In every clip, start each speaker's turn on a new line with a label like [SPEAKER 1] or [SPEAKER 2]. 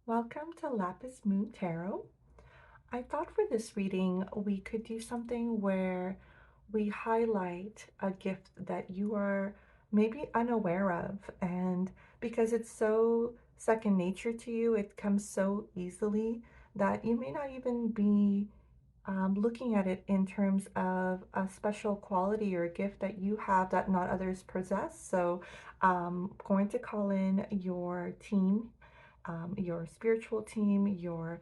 [SPEAKER 1] Welcome to Lapis Moon Tarot. I thought for this reading we could do something where we highlight a gift that you are maybe unaware of, and because it's so second nature to you, it comes so easily that you may not even be looking at it in terms of a special quality or a gift that you have that not others possess. So I'm going to call in your team, your spiritual team, your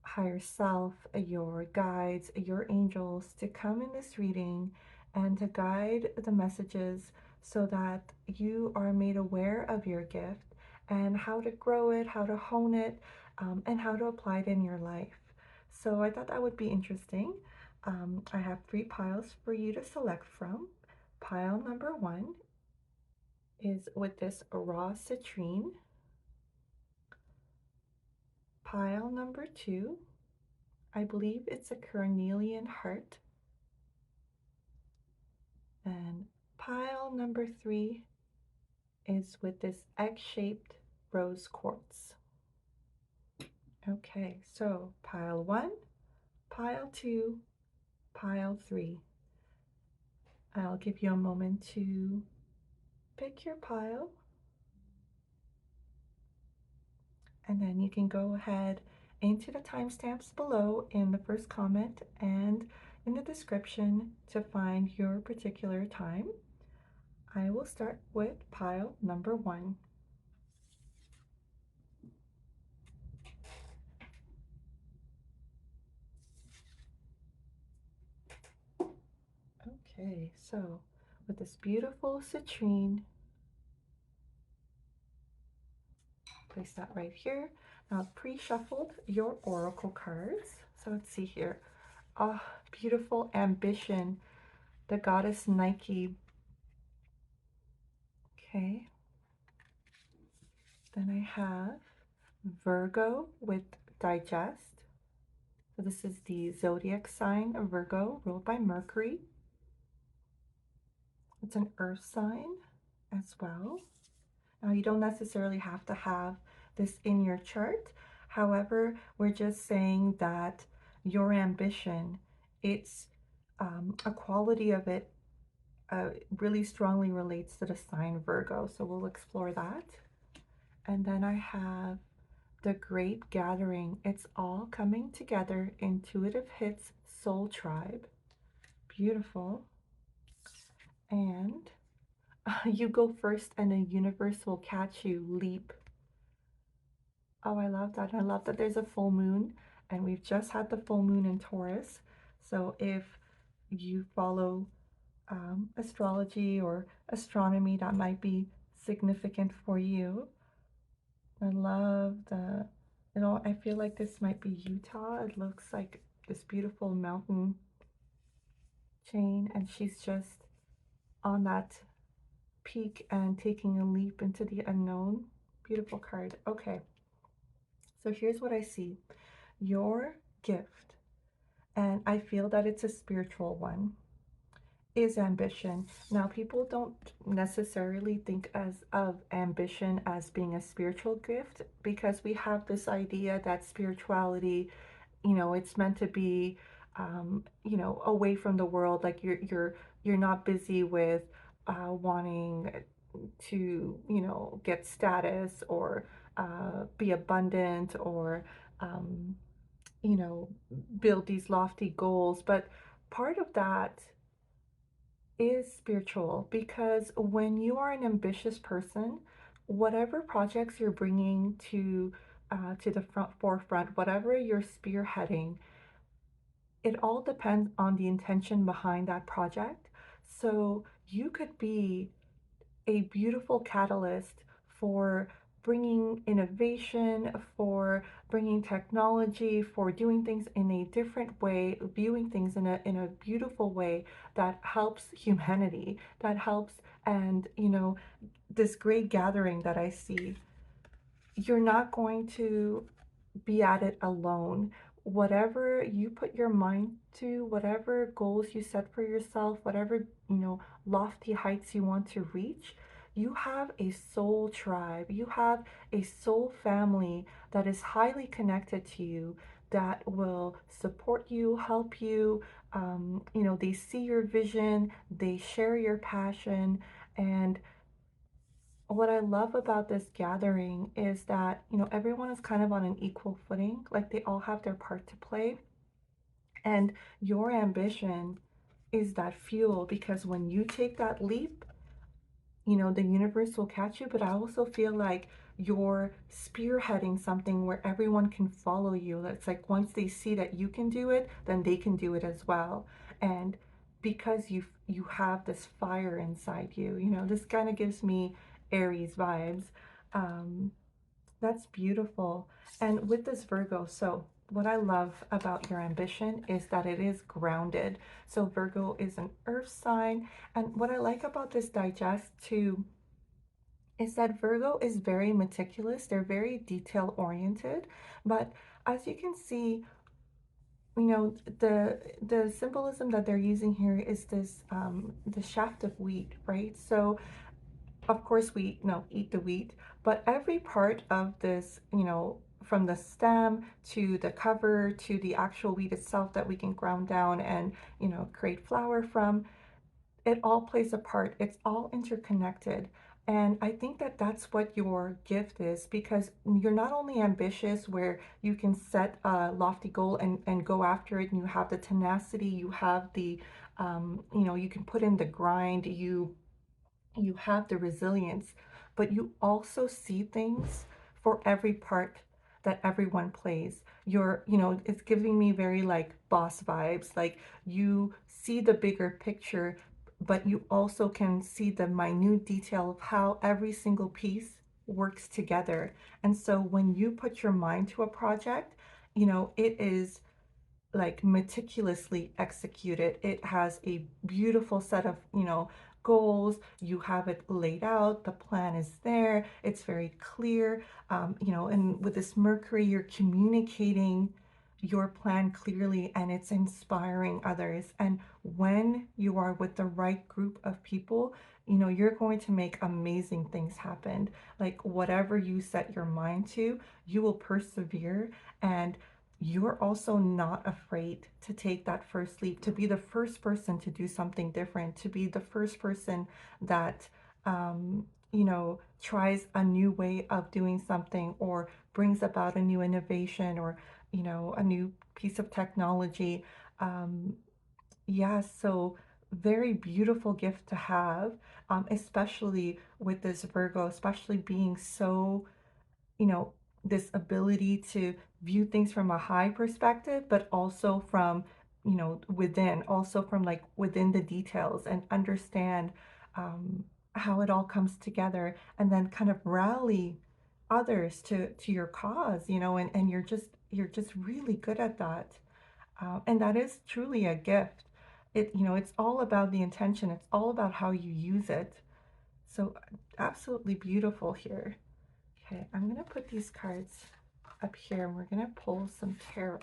[SPEAKER 1] higher self, your guides, your angels to come in this reading and to guide the messages so that you are made aware of your gift and how to grow it, how to hone it, and how to apply it in your life. So I thought that would be interesting. I have three piles for you to select from. Pile number one is with this raw citrine. Pile number two, I believe it's a carnelian heart. And pile number three is with this egg-shaped rose quartz. Okay, so pile one, pile two, pile three. I'll give you a moment to pick your pile, and then you can go ahead into the timestamps below in the first comment and in the description to find your particular time. I will start with pile number one. Okay, so with this beautiful citrine, place that right here. Now I've pre-shuffled your oracle cards. So let's see here. Ah, oh, beautiful ambition, the goddess Nike. Okay. Then I have Virgo with digest. So this is the zodiac sign of Virgo, ruled by Mercury. It's an earth sign as well. Now, you don't necessarily have to have this in your chart. However, we're just saying that your ambition, it's a quality of it really strongly relates to the sign Virgo. So we'll explore that. And then I have the Great Gathering. It's all coming together. Intuitive Hits Soul Tribe. Beautiful. And you go first and the universe will catch you. Leap. Oh, I love that. I love that there's a full moon, and we've just had the full moon in Taurus. So if you follow astrology or astronomy, that might be significant for you. I love I feel like this might be Utah. It looks like this beautiful mountain chain, and she's just on that peak and taking a leap into the unknown. Beautiful card. Okay, so here's what I see. Your gift, and I feel that it's a spiritual one, is ambition. Now, people don't necessarily think as of ambition as being a spiritual gift because we have this idea that spirituality, it's meant to be, away from the world. Like you're not busy with wanting to, get status or be abundant or um, you know, build these lofty goals. But part of that is spiritual because when you are an ambitious person, whatever projects you're bringing to the forefront, whatever you're spearheading, it all depends on the intention behind that project. So you could be a beautiful catalyst for bringing innovation, for bringing technology, for doing things in a different way, viewing things in a beautiful way that helps humanity, that helps, and this great gathering that I see, you're not going to be at it alone. Whatever you put your mind to, whatever goals you set for yourself, whatever, lofty heights you want to reach, you have a soul tribe. You have a soul family that is highly connected to you, that will support you, help you. You know, they see your vision, they share your passion. And what I love about this gathering is that, you know, everyone is kind of on an equal footing, like they all have their part to play. And your ambition is that fuel, because when you take that leap, you know, the universe will catch you. But I also feel like you're spearheading something where everyone can follow you. It's like once they see that you can do it, then they can do it as well. And because you have this fire inside you, you know, this kind of gives me Aries vibes. Um, that's beautiful. And with this Virgo, so what I love about your ambition is that it is grounded. So Virgo is an earth sign. And what I like about this digest too is that Virgo is very meticulous. They're very detail oriented. But as you can see, you know, the symbolism that they're using here is this the shaft of wheat, right? So of course we, you know, eat the wheat, but every part of this, you know, from the stem to the cover to the actual wheat itself that we can ground down and, you know, create flour from, it all plays a part. It's all interconnected. And I think that that's what your gift is, because you're not only ambitious where you can set a lofty goal and go after it, and you have the tenacity, you have the, you know, you can put in the grind, you have the resilience, but you also see things for every part that everyone plays. You're, you know, it's giving me very like boss vibes. Like you see the bigger picture, but you also can see the minute detail of how every single piece works together. And so when you put your mind to a project, you know, it is like meticulously executed. It has a beautiful set of, you know, goals. You have it laid out. The plan is there. It's very clear. You know, and with this Mercury, you're communicating your plan clearly and it's inspiring others. And when you are with the right group of people, you know, you're going to make amazing things happen. Like whatever you set your mind to, you will persevere. And you're also not afraid to take that first leap, to be the first person to do something different, to be the first person that, you know, tries a new way of doing something or brings about a new innovation or, you know, a new piece of technology. Um, yeah, so very beautiful gift to have, especially with this Virgo, especially being so, you know, this ability to view things from a high perspective, but also from, you know, within, also from like within the details and understand um, how it all comes together and then kind of rally others to your cause, you know, and you're just really good at that. And that is truly a gift. It, you know, it's all about the intention. It's all about how you use it. So absolutely beautiful here. Okay, I'm going to put these cards up here and we're going to pull some tarot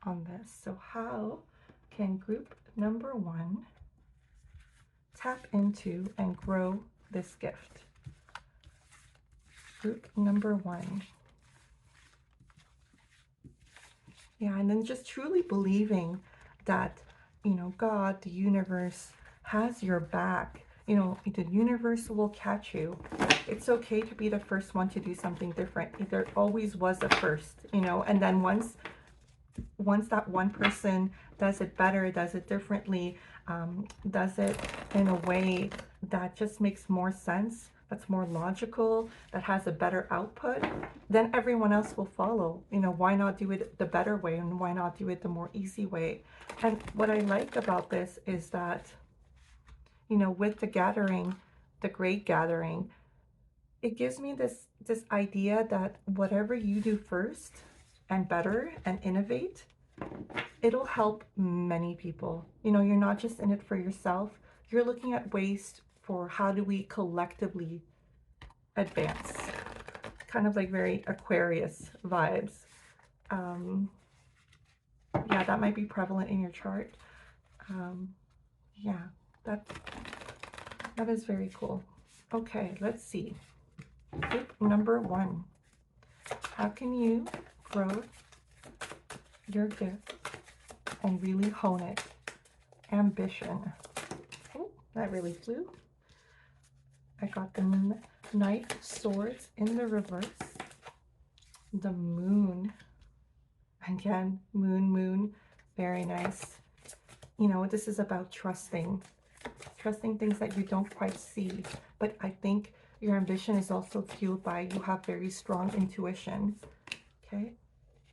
[SPEAKER 1] on this. So how can group number one tap into and grow this gift? Group number one. Yeah, and then just truly believing that, you know, God, the universe has your back. You know, the universe will catch you. It's okay to be the first one to do something different. There always was a first, you know, and then once that one person does it better, does it differently, does it in a way that just makes more sense, that's more logical, that has a better output, then everyone else will follow. You know, why not do it the better way and why not do it the more easy way? And what I like about this is that, you know, with the gathering, the great gathering, it gives me this idea that whatever you do first and better and innovate, it'll help many people. You know, you're not just in it for yourself. You're looking at ways for how do we collectively advance. Kind of like very Aquarius vibes. Um, yeah, that might be prevalent in your chart. Yeah, that is very cool. Okay, let's see. Tip number 1. How can you grow your gift and really hone it? Ambition. Oh, that really flew. I got the Knight of Swords in the reverse. The Moon. Again, moon. Very nice. You know, this is about trusting things that you don't quite see. But I think your ambition is also fueled by you have very strong intuition. Okay,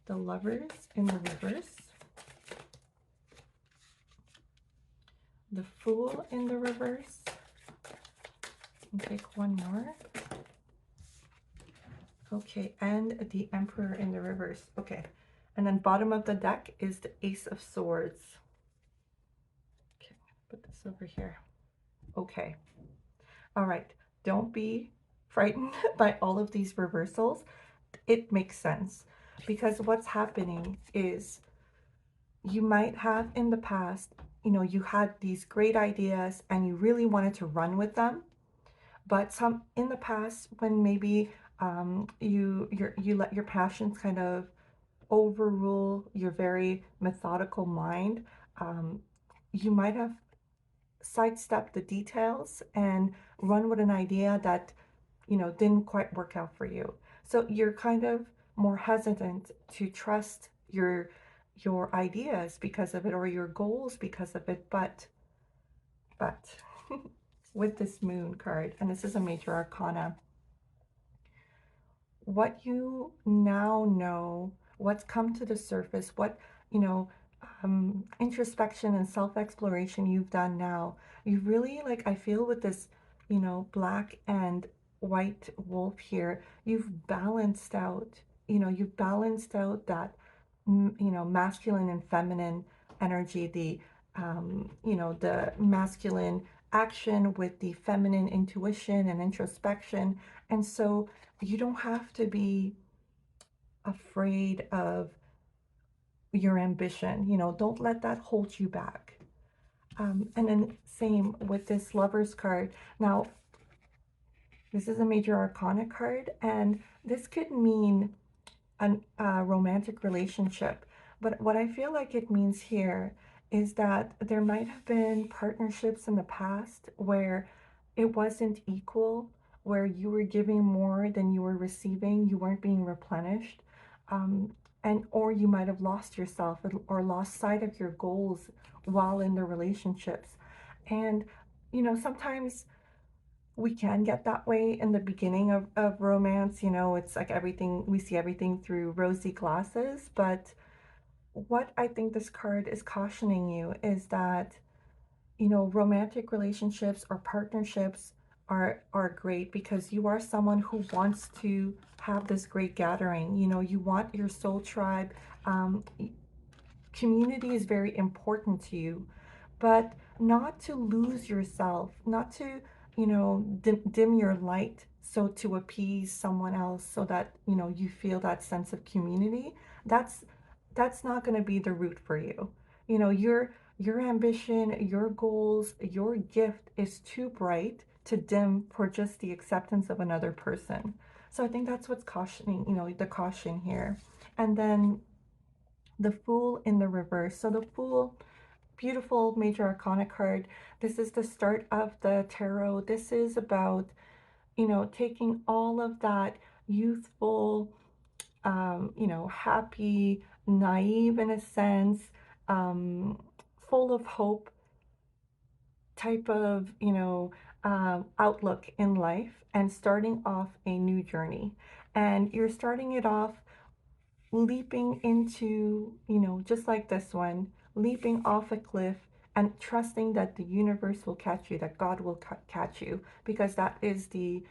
[SPEAKER 1] the Lovers in the reverse. The Fool in the reverse. I'll take one more. Okay, and the Emperor in the reverse. Okay, and then bottom of the deck is the Ace of Swords. Okay, put this over here. Okay, all right. Don't be frightened by all of these reversals. It makes sense because what's happening is you might have in the past, you know, you had these great ideas and you really wanted to run with them. But some in the past, when maybe you let your passions kind of overrule your very methodical mind, you might have sidestepped the details and run with an idea that, you know, didn't quite work out for you. So you're kind of more hesitant to trust your ideas because of it, or your goals because of it. But with this Moon card, and this is a major arcana, what you now know, what's come to the surface, what, you know, introspection and self-exploration you've done now, you really, like, I feel with this, you know, black and white wolf here, you've balanced out, you know, you've balanced out that, you know, masculine and feminine energy, the, you know, the masculine action with the feminine intuition and introspection. And so you don't have to be afraid of your ambition. You know, don't let that hold you back. And then same with this Lovers card. Now, this is a major arcana card, and this could mean a romantic relationship. But what I feel like it means here is that there might have been partnerships in the past where it wasn't equal, where you were giving more than you were receiving, you weren't being replenished, and or you might have lost yourself or lost sight of your goals while in the relationships. And you know, sometimes we can get that way in the beginning of romance. You know, it's like everything, we see everything through rosy glasses. But what I think this card is cautioning you is that, you know, romantic relationships or partnerships are great because you are someone who wants to have this great gathering. You know, you want your soul tribe. Um, Community is very important to you, but not to lose yourself, not to, you know, dim your light so to appease someone else so that, you know, you feel that sense of community. That's not going to be the route for you. You know, your ambition, your goals, your gift is too bright to dim for just the acceptance of another person. So I think that's what's cautioning, you know, the caution here. And then the Fool in the reverse. So the Fool, beautiful major arcana card. This is the start of the tarot. This is about, you know, taking all of that youthful, you know, happy, naive in a sense, um, full of hope type of, you know, outlook in life and starting off a new journey. And you're starting it off leaping into, you know, just like this one, leaping off a cliff and trusting that the universe will catch you, that God will catch you, because that is the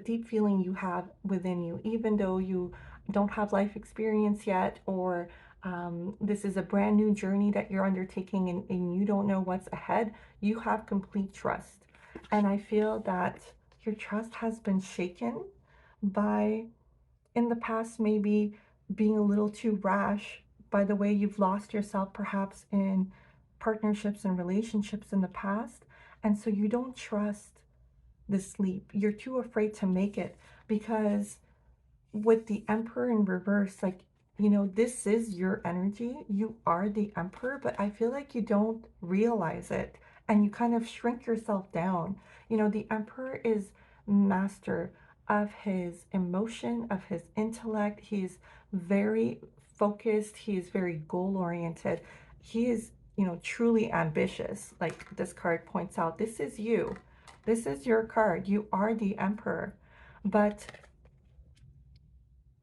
[SPEAKER 1] deep feeling you have within you, even though you don't have life experience yet, or this is a brand new journey that you're undertaking and you don't know what's ahead. You have complete trust. And I feel that your trust has been shaken by, in the past, maybe being a little too rash, by the way you've lost yourself perhaps in partnerships and relationships in the past. And so you don't trust this leap. You're too afraid to make it because with the Emperor in reverse, like, this is your energy. You are the Emperor, but I feel like you don't realize it and you kind of shrink yourself down. The Emperor is master of his emotion, of his intellect. He's very focused, he is very goal oriented. He is, truly ambitious. Like this card points out, this is you. This is your card. You are the Emperor. But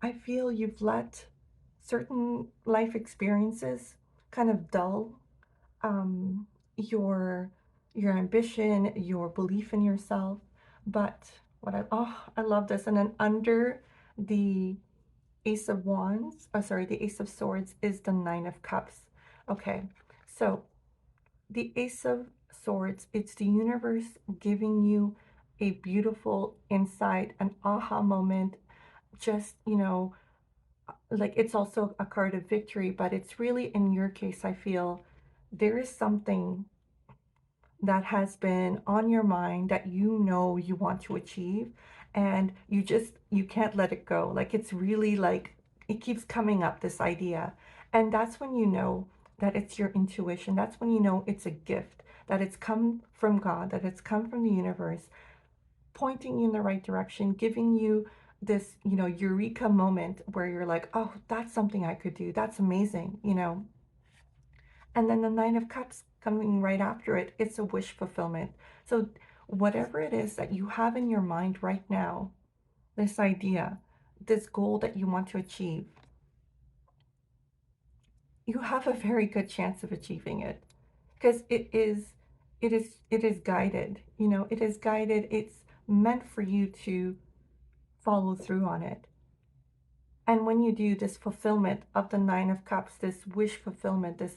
[SPEAKER 1] I feel you've let certain life experiences kind of dull um, your ambition, your belief in yourself. But I love this. And then under the Ace of Wands, the Ace of Swords is the Nine of Cups. Okay, so the Ace of Swords, it's the universe giving you a beautiful insight, an aha moment, just, like it's also a card of victory, but it's really in your case, I feel there is something that has been on your mind that you want to achieve, and you can't let it go. Like it's really like it keeps coming up, this idea. And that's when you know that it's your intuition. That's when you know it's a gift, that it's come from God, that it's come from the universe, pointing you in the right direction, giving you this, eureka moment where you're like, oh, that's something I could do. That's amazing. And then the Nine of Cups coming right after it, it's a wish fulfillment. So whatever it is that you have in your mind right now, this idea, this goal that you want to achieve, you have a very good chance of achieving it because it is guided. It is guided. It's meant for you to follow through on it. And when you do this fulfillment of the Nine of Cups, this wish fulfillment, this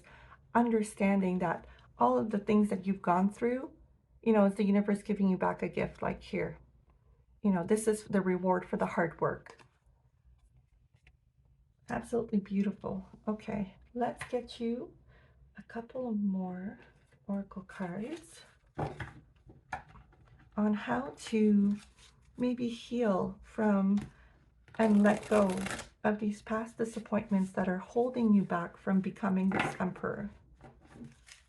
[SPEAKER 1] understanding that all of the things that you've gone through, is the universe giving you back a gift, like here. This is the reward for the hard work. Absolutely beautiful. Okay, let's get you a couple more oracle cards on how to maybe heal from and let go of these past disappointments that are holding you back from becoming this Emperor.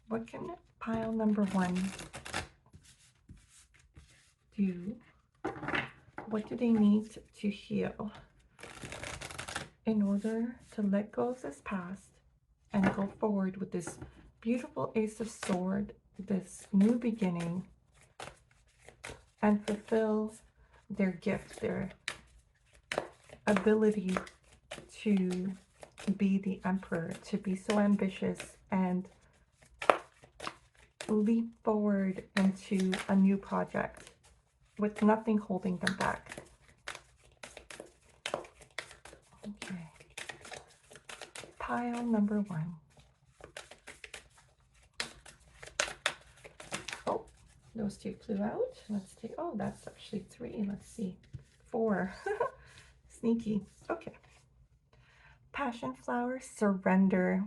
[SPEAKER 1] What can pile number one do? What do they need to heal in order to let go of this past and go forward with this beautiful Ace of Swords, this new beginning, and fulfill their gift, their ability to be the Emperor, to be so ambitious and leap forward into a new project with nothing holding them back. Okay. Pile number one. Oh, those two flew out. Let's take, oh, that's actually three. Let's see. Four. Sneaky. Okay. Passion flower, surrender.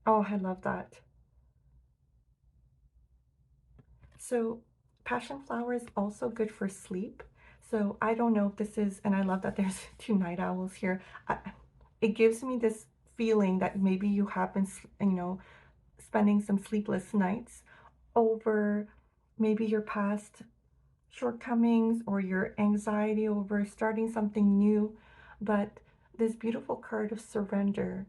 [SPEAKER 1] Oh, I love that. So passion flower is also good for sleep. So I don't know if this is, and I love that there's two night owls here. It gives me this feeling that maybe you have been, spending some sleepless nights over maybe your past shortcomings or your anxiety over starting something new. But this beautiful card of surrender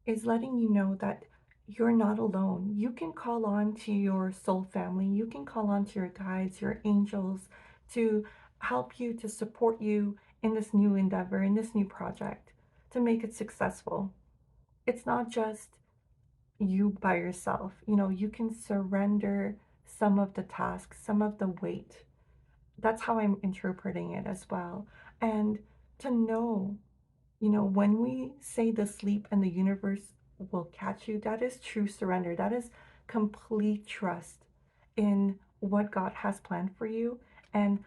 [SPEAKER 1] is letting you know that you're not alone. You can call on to your soul family. You can call on to your guides, your angels, to help you, to support you in this new endeavor, in this new project, to make it successful. It's not just you by yourself. You can surrender some of the tasks, some of the weight. That's how I'm interpreting it as well. And to know, when we say the sleep and the universe will catch you, that is true surrender. That is complete trust in what God has planned for you and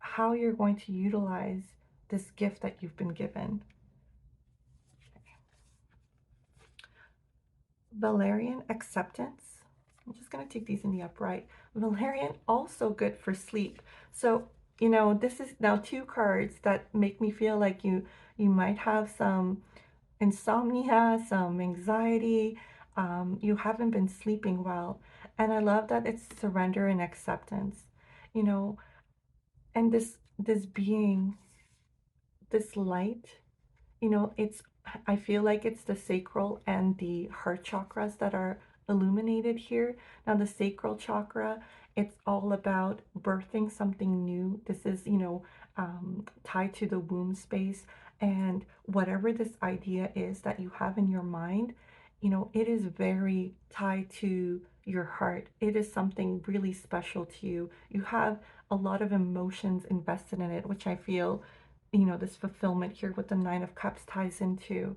[SPEAKER 1] how you're going to utilize this gift that you've been given. Valerian acceptance. I'm just going to take these in the upright. Valerian, also good for sleep. So, this is now two cards that make me feel like you might have some insomnia, some anxiety. You haven't been sleeping well. And I love that it's surrender and acceptance. You know, and this being, this light, it's, I feel like it's the sacral and the heart chakras that are illuminated here. Now, the sacral chakra, it's all about birthing something new. This is, tied to the womb space. And whatever this idea is that you have in your mind, it is very tied to your heart. It is something really special to you. You have a lot of emotions invested in it, which I feel this fulfillment here with the Nine of Cups ties into.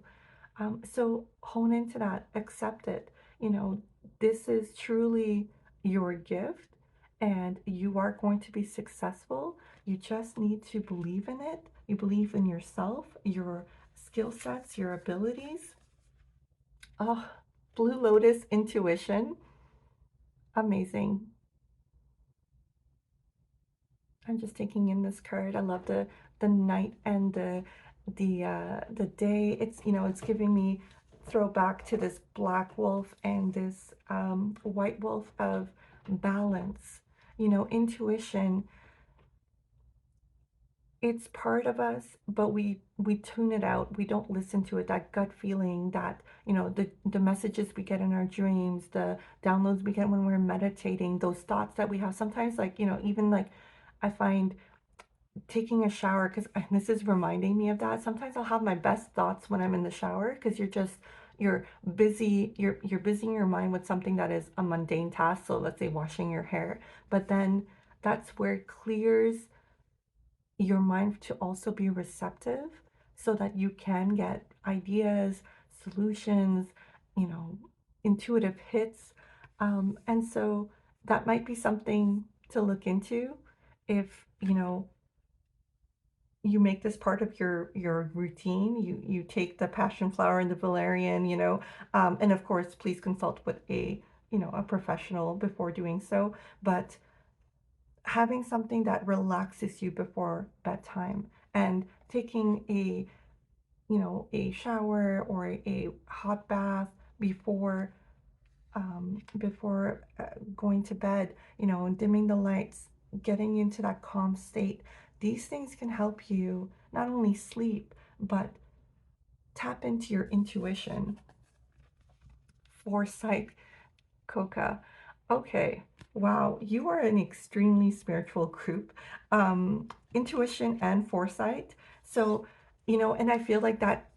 [SPEAKER 1] So hone into that, accept it. This is truly your gift and you are going to be successful. You just need to believe in it. You believe in yourself, your skill sets, your abilities. Oh, Blue Lotus intuition. Amazing. I'm just taking in this card. I love the night and the day. It's it's giving me throwback to this black wolf and this white wolf of balance. Intuition, it's part of us, but we tune it out. We don't listen to it. That gut feeling, that the messages we get in our dreams, the downloads we get when we're meditating, those thoughts that we have. Sometimes, like even like I find taking a shower, because this is reminding me of that. Sometimes I'll have my best thoughts when I'm in the shower, because you're busy, you're busying your mind with something that is a mundane task. So let's say washing your hair, but then that's where it clears your mind to also be receptive, so that you can get ideas, solutions, you know, intuitive hits. And so that might be something to look into if you make this part of your routine. You take the passion flower and the valerian, and of course please consult with a professional before doing so. But having something that relaxes you before bedtime, and taking a shower or a hot bath before going to bed, and dimming the lights, getting into that calm state. These things can help you not only sleep, but tap into your intuition. Foresight, Coca. Okay, wow, you are an extremely spiritual group. Intuition and foresight. So, and I feel like that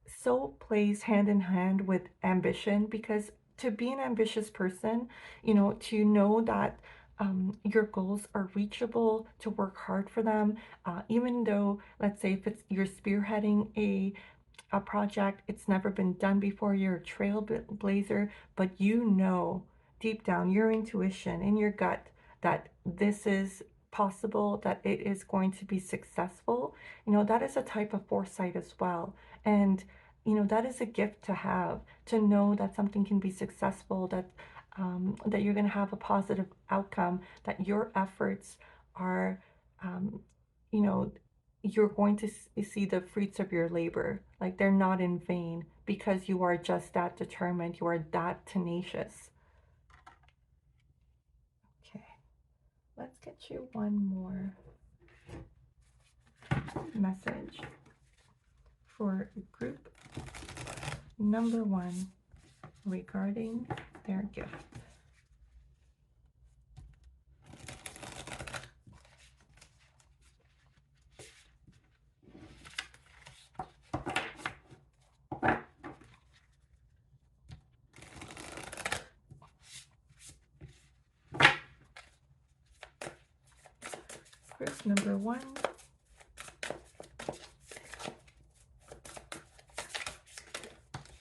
[SPEAKER 1] so plays hand in hand with ambition, because to be an ambitious person, to know that your goals are reachable, to work hard for them, even though, let's say, if it's you're spearheading a project, it's never been done before, you're a trailblazer, but deep down, your intuition in your gut, that this is possible, that it is going to be successful. That is a type of foresight as well. And that is a gift to have, to know that something can be successful, that you're going to have a positive outcome, that your efforts are, um, you know, you're going to see the fruits of your labor. Like, they're not in vain, because you are just that determined, you are that tenacious. Okay, let's get you one more message for group number one regarding their gift. Group number one.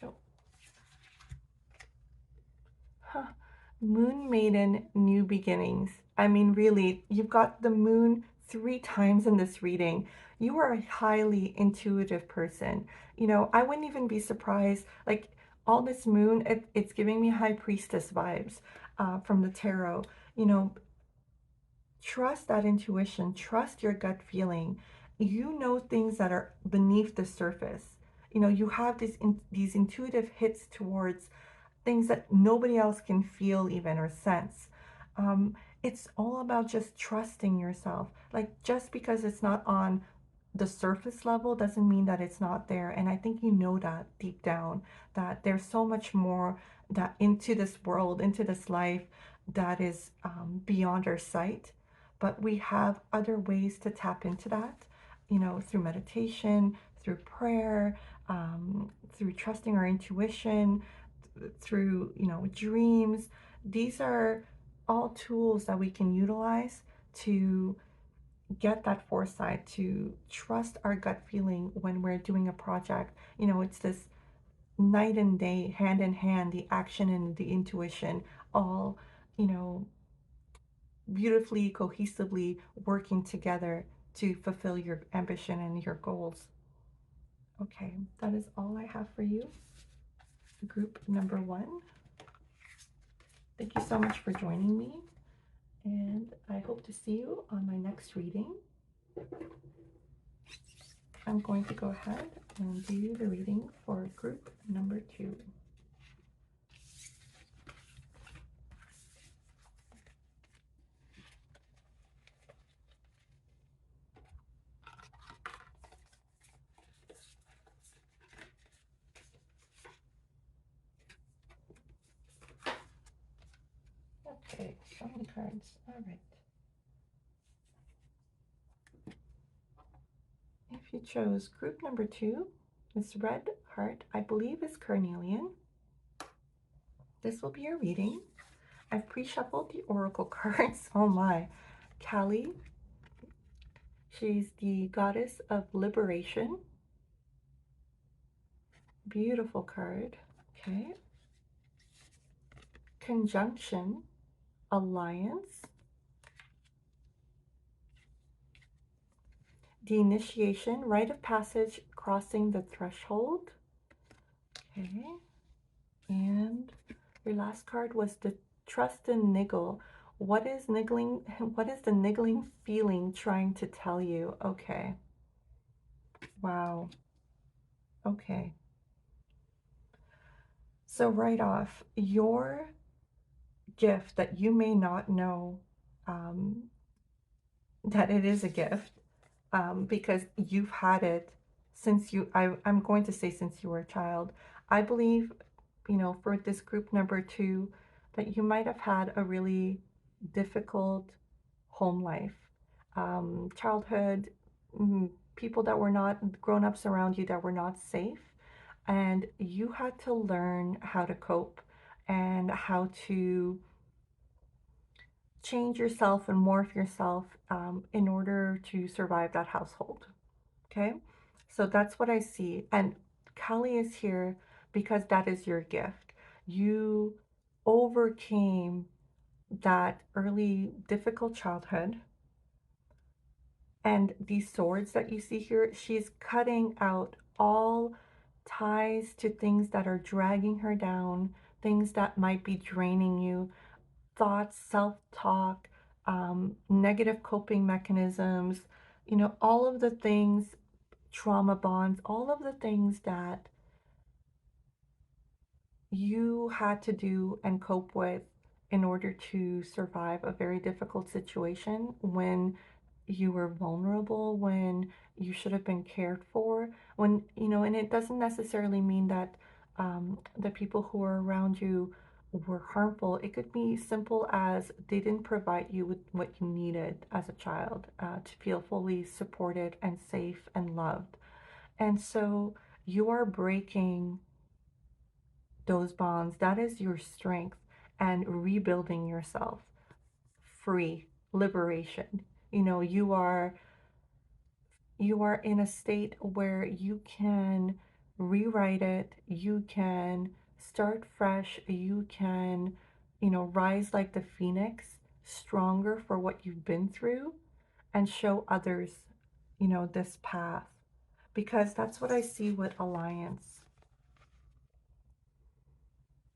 [SPEAKER 1] Oh. Huh. Moon Maiden, New Beginnings. I mean, really, you've got the moon 3 times in this reading. You are a highly intuitive person. I wouldn't even be surprised. Like, all this moon, it's giving me High Priestess vibes from the tarot. You know, trust that intuition, trust your gut feeling. You know things that are beneath the surface. You know, you have these intuitive hits towards things that nobody else can feel even or sense. Um, it's all about just trusting yourself. Like, just because it's not on the surface level doesn't mean that it's not there. And I think you know that deep down, that there's so much more that into this world, into this life, that is beyond our sight. But we have other ways to tap into that, you know, through meditation, through prayer, through trusting our intuition, through, you know, dreams. These are all tools that we can utilize to get that foresight, to trust our gut feeling when we're doing a project. You know, it's this night and day, hand in hand, the action and the intuition, all, you know, beautifully, cohesively working together to fulfill your ambition and your goals. Okay, that is all I have for you. Group number 1. Thank you so much for joining me, and I hope to see you on my next reading. I'm going to go ahead and do the reading for group number 2. Okay, some cards. All right. If you chose group number 2, this red heart, I believe, is carnelian. This will be your reading. I've pre-shuffled the oracle cards. Oh my. Kali, she's the goddess of liberation. Beautiful card. Okay. Conjunction, alliance, the initiation, rite of passage, crossing the threshold. Okay. And your last card was the trust and niggle. What is niggling? What is the niggling feeling trying to tell you? Okay. Wow. Okay. So right off, your gift that you may not know um, that it is a gift, because you've had it since I'm going to say since you were a child. I believe, you know, for this group number 2, that you might have had a really difficult home life, childhood, people that were not grown-ups around you that were not safe, and you had to learn how to cope and how to change yourself and morph yourself in order to survive that household. Okay, so that's what I see. And Kali is here because that is your gift. You overcame that early difficult childhood. And these swords that you see here, she's cutting out all ties to things that are dragging her down, things that might be draining you, thoughts, self-talk, negative coping mechanisms, you know, all of the things, trauma bonds, all of the things that you had to do and cope with in order to survive a very difficult situation when you were vulnerable, when you should have been cared for, when, you know, and it doesn't necessarily mean that the people who are around you were harmful. It could be simple as they didn't provide you with what you needed as a child to feel fully supported and safe and loved. And so you are breaking those bonds. That is your strength and rebuilding yourself free, liberation. You know, you are in a state where you can rewrite it, you can start fresh, you can, you know, rise like the phoenix, stronger for what you've been through, and show others, you know, this path. Because that's what I see with Alliance.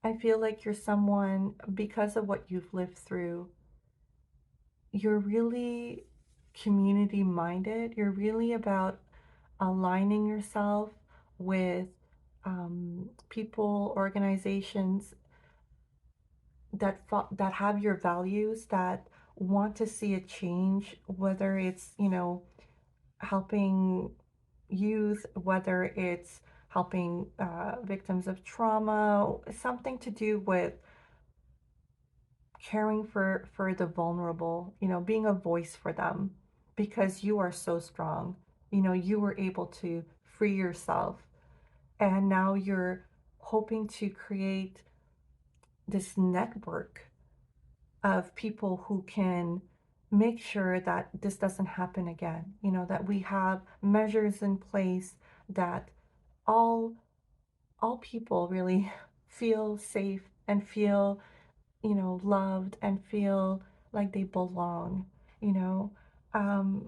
[SPEAKER 1] I feel like you're someone, because of what you've lived through, you're really community minded. You're really about aligning yourself with people, organizations that have your values, that want to see a change, whether it's, helping youth, whether it's helping victims of trauma, something to do with caring for the vulnerable, being a voice for them, because you are so strong. You were able to free yourself, and now you're hoping to create this network of people who can make sure that this doesn't happen again. That we have measures in place, that all all people really feel safe and feel, loved, and feel like they belong. You know, um,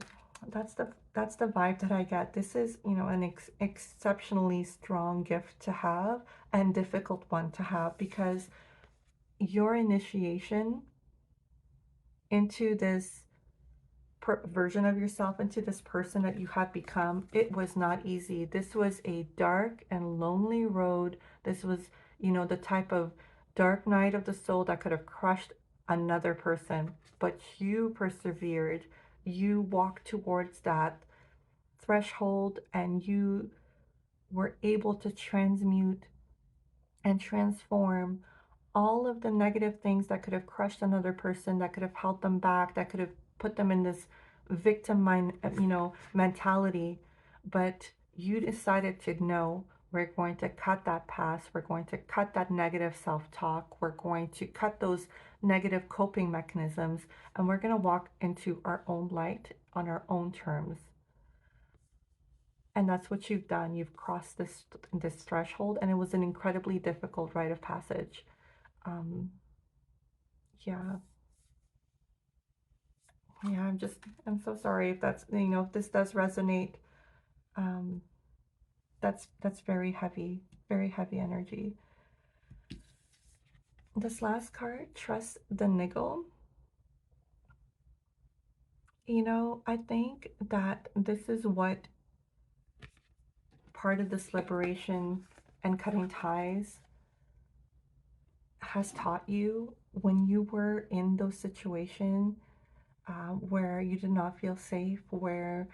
[SPEAKER 1] that's the vibe that I get. This is, an exceptionally strong gift to have, and difficult one to have, because your initiation into this version of yourself, into this person that you have become, it was not easy. This was a dark and lonely road. This was, the type of dark night of the soul that could have crushed another person. But you persevered. You walked towards that threshold, and you were able to transmute and transform all of the negative things that could have crushed another person, that could have held them back, that could have put them in this victim mentality. But you decided to know, we're going to cut that past. We're going to cut that negative self-talk. We're going to cut those negative coping mechanisms, and we're going to walk into our own light on our own terms. And that's what you've done. You've crossed this threshold, and it was an incredibly difficult rite of passage. Um, yeah, yeah. I'm so sorry if that's, if this does resonate. Um, that's very heavy energy. This last card, trust the niggle. I think that this is what part of this liberation and cutting ties has taught you when you were in those situations, where you did not feel safe, where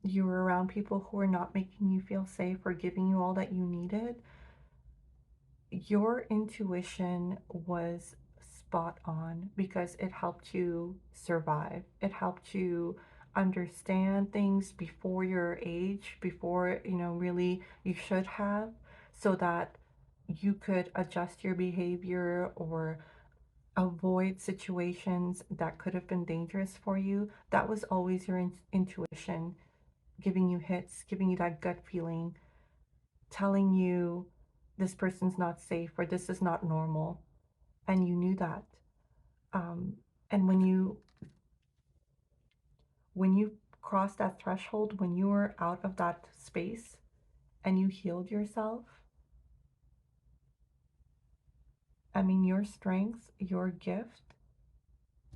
[SPEAKER 1] you were around people who were not making you feel safe or giving you all that you needed. Your intuition was spot on, because it helped you survive. It helped you understand things before your age, before, really you should have, so that you could adjust your behavior or avoid situations that could have been dangerous for you. That was always your intuition, giving you hits, giving you that gut feeling, telling you this person's not safe or this is not normal. And you knew that. And when you crossed that threshold, when you were out of that space and you healed yourself, I mean, your strength, your gift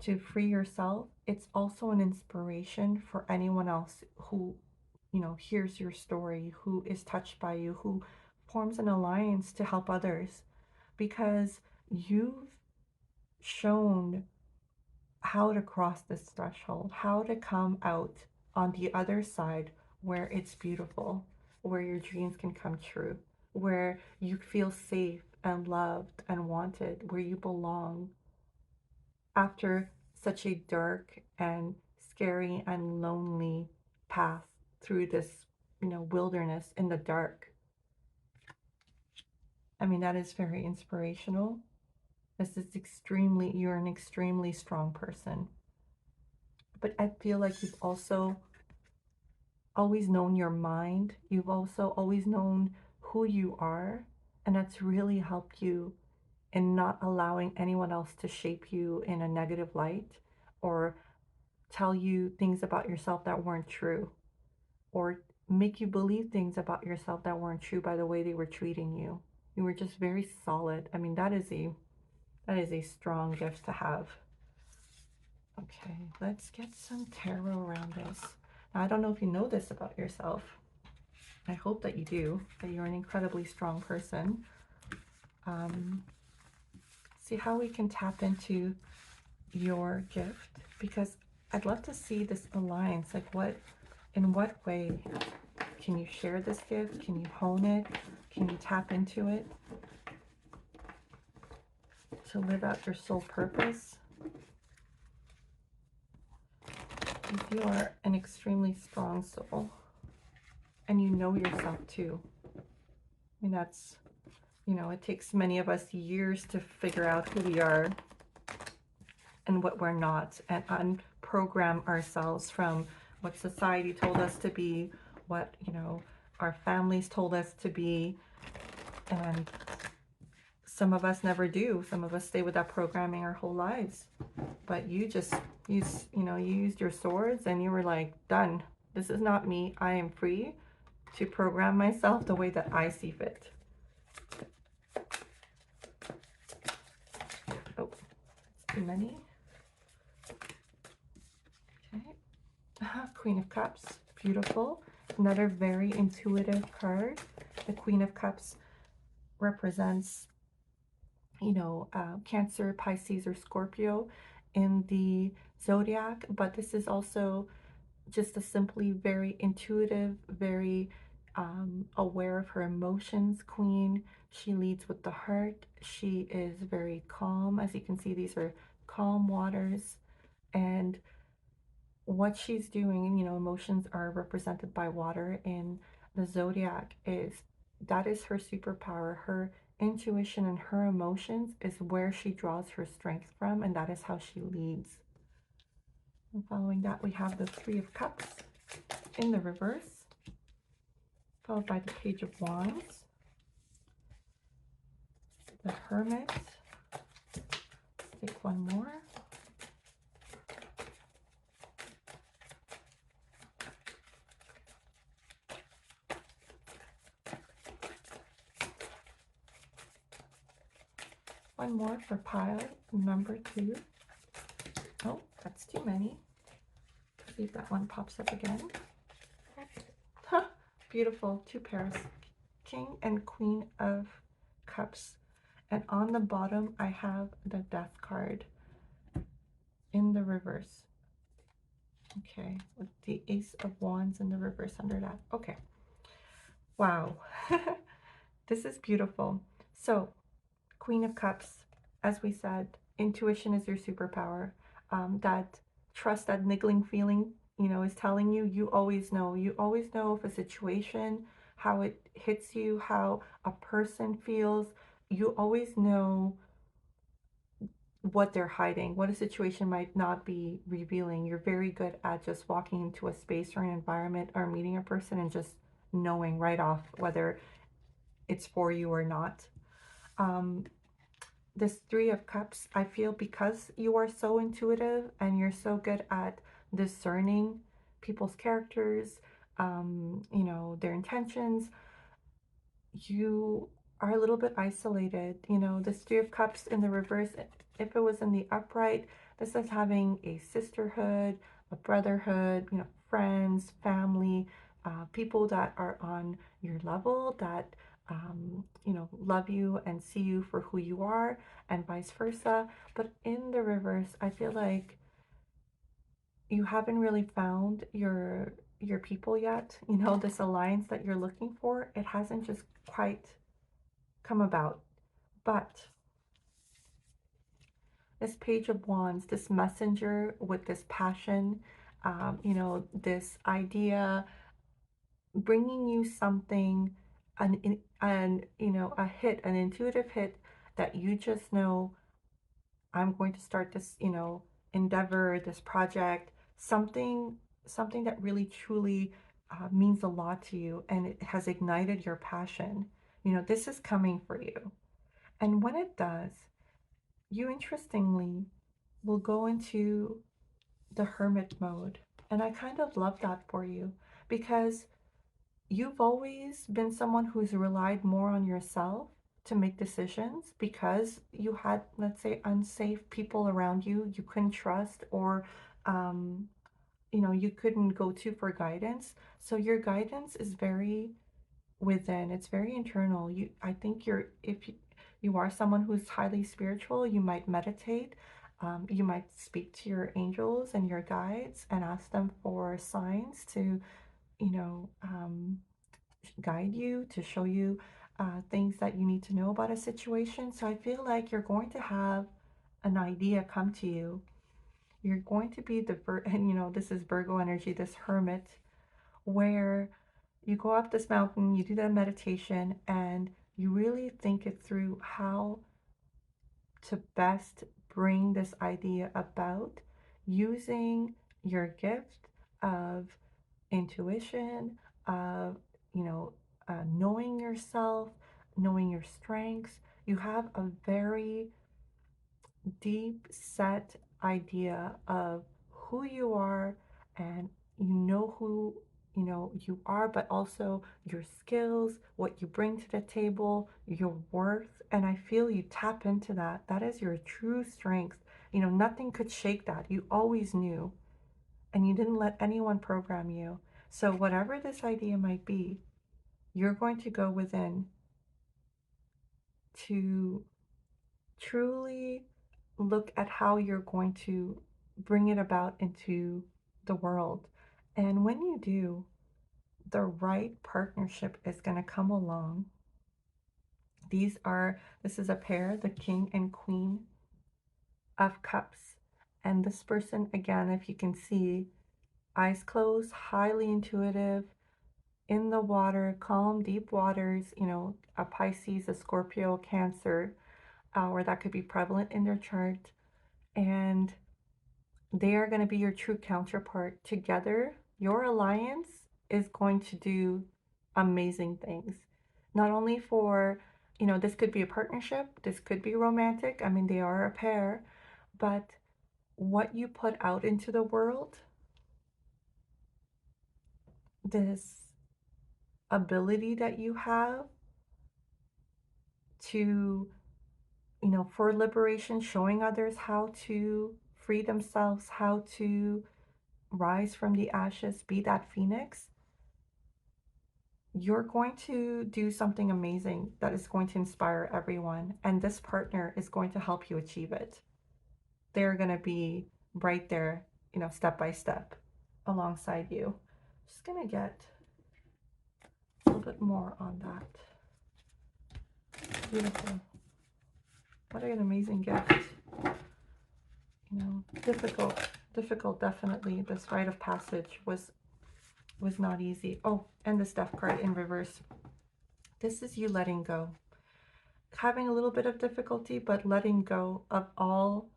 [SPEAKER 1] to free yourself, it's also an inspiration for anyone else who, hears your story, who is touched by you, who forms an alliance to help others, because you've shown how to cross this threshold, how to come out on the other side, where it's beautiful, where your dreams can come true, where you feel safe and loved and wanted, where you belong, after such a dark and scary and lonely path through this, wilderness in the dark. I mean, that is very inspirational. You're an extremely strong person. But I feel like you've also always known your mind. You've also always known who you are. And that's really helped you in not allowing anyone else to shape you in a negative light, or tell you things about yourself that weren't true, or make you believe things about yourself that weren't true by the way they were treating you. You were just very solid. I mean, that is a strong gift to have. Okay, let's get some tarot around this. Now, I don't know if you know this about yourself. I hope that you do, that you're an incredibly strong person. Um, see how we can tap into your gift, because I'd love to see this alliance. Like, in what way can you share this gift? Can you hone it? Can you tap into it to live out your soul purpose? If you are an extremely strong soul and you know yourself too. I mean, that's, it takes many of us years to figure out who we are and what we're not, and unprogram ourselves from what society told us to be, what, our families told us to be. And some of us never do. Some of us stay with that programming our whole lives. But you just, you used your swords and you were like, done. This is not me. I am free to program myself the way that I see fit. Oh, too many. Okay. Queen of Cups. Beautiful. Another very intuitive card. The Queen of Cups represents, Cancer, Pisces, or Scorpio in the zodiac, but this is also just a simply very intuitive, very aware of her emotions queen. She leads with the heart. She is very calm. As you can see, these are calm waters. And what she's doing, emotions are represented by water in the zodiac, that is her superpower. Her intuition and her emotions is where she draws her strength from, and that is how she leads. And following that, we have the Three of Cups in the reverse, followed by the Page of Wands, the Hermit. Let's take one more. One more for pile number 2. Oh, that's too many. See if that one pops up again. Huh, beautiful. 2 pairs. King and Queen of Cups. And on the bottom, I have the Death card in the reverse. Okay, with the Ace of Wands in the reverse under that. Okay. Wow. This is beautiful. So, Queen of Cups, as we said, intuition is your superpower. That trust, that niggling feeling, is telling you, you always know. You always know if a situation, how it hits you, how a person feels. You always know what they're hiding, what a situation might not be revealing. You're very good at just walking into a space or an environment or meeting a person and just knowing right off whether it's for you or not. This Three of Cups, I feel, because you are so intuitive and you're so good at discerning people's characters, their intentions, you are a little bit isolated. This Three of Cups in the reverse, if it was in the upright, this is having a sisterhood, a brotherhood, friends, family, people that are on your level, that, love you and see you for who you are, and vice versa. But in the reverse, I feel like you haven't really found your people yet. This alliance that you're looking for, it hasn't just quite come about. But this Page of Wands, this messenger with this passion, this idea, bringing you something, a hit, an intuitive hit that you just know, I'm going to start this, endeavor, this project, something that really truly means a lot to you, and it has ignited your passion. This is coming for you. And when it does, you interestingly will go into the hermit mode. And I kind of love that for you, because you've always been someone who's relied more on yourself to make decisions because you had, let's say, unsafe people around you you couldn't trust, or um, you couldn't go to for guidance. So your guidance is very within, it's very internal. I think if you are someone who's highly spiritual, you might meditate. You might speak to your angels and your guides and ask them for signs to, you know, um, guide you, to show you things that you need to know about a situation. So I feel like you're going to have an idea come to you. You're going to be and this is Virgo energy, this hermit, where you go up this mountain, you do that meditation, and you really think it through how to best bring this idea about using your gift of intuition, of, you know, knowing yourself, knowing your strengths. You have a very deep set idea of who you are, and you know who you are, but also your skills, what you bring to the table, your worth. And I feel you tap into that. That is your true strength. Nothing could shake that. You always knew, and you didn't let anyone program you. So whatever this idea might be, you're going to go within to truly look at how you're going to bring it about into the world. And when you do, the right partnership is going to come along. This is a pair, the King and Queen of Cups. And this person, again, if you can see, eyes closed, highly intuitive, in the water, calm, deep waters, a Pisces, a Scorpio, Cancer, or that could be prevalent in their chart. And they are going to be your true counterpart. Together, your alliance is going to do amazing things. Not only for, this could be a partnership, this could be romantic. I mean, they are a pair, but what you put out into the world, this ability that you have to, for liberation, showing others how to free themselves, how to rise from the ashes, be that phoenix, you're going to do something amazing that is going to inspire everyone. And this partner is going to help you achieve it. They're going to be right there, step by step alongside you. Just going to get a little bit more on that. Beautiful. What an amazing gift. Difficult, definitely. This rite of passage was not easy. Oh, and this death card in reverse. This is you letting go. Having a little bit of difficulty, but letting go of all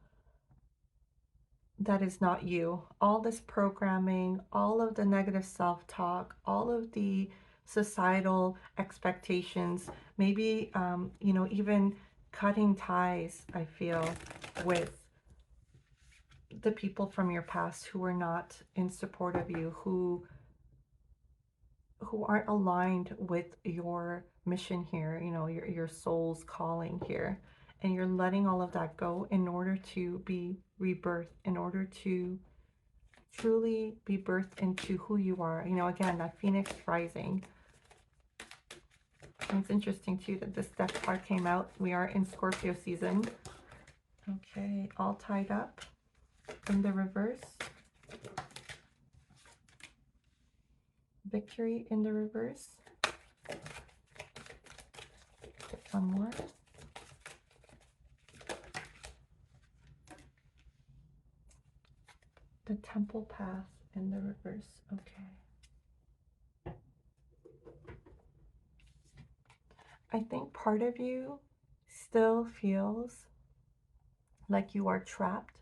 [SPEAKER 1] that is not you. All this programming, all of the negative self-talk, all of the societal expectations, maybe, even cutting ties, I feel, with the people from your past who are not in support of you, who aren't aligned with your mission here, your soul's calling here. And you're letting all of that go in order to be rebirthed, in order to truly be birthed into who you are. Again, that phoenix rising. And it's interesting too that this death card came out. We are in Scorpio season. Okay, all tied up in the reverse. Victory in the reverse. One more. The temple path in the reverse. Okay. I think part of you still feels like you are trapped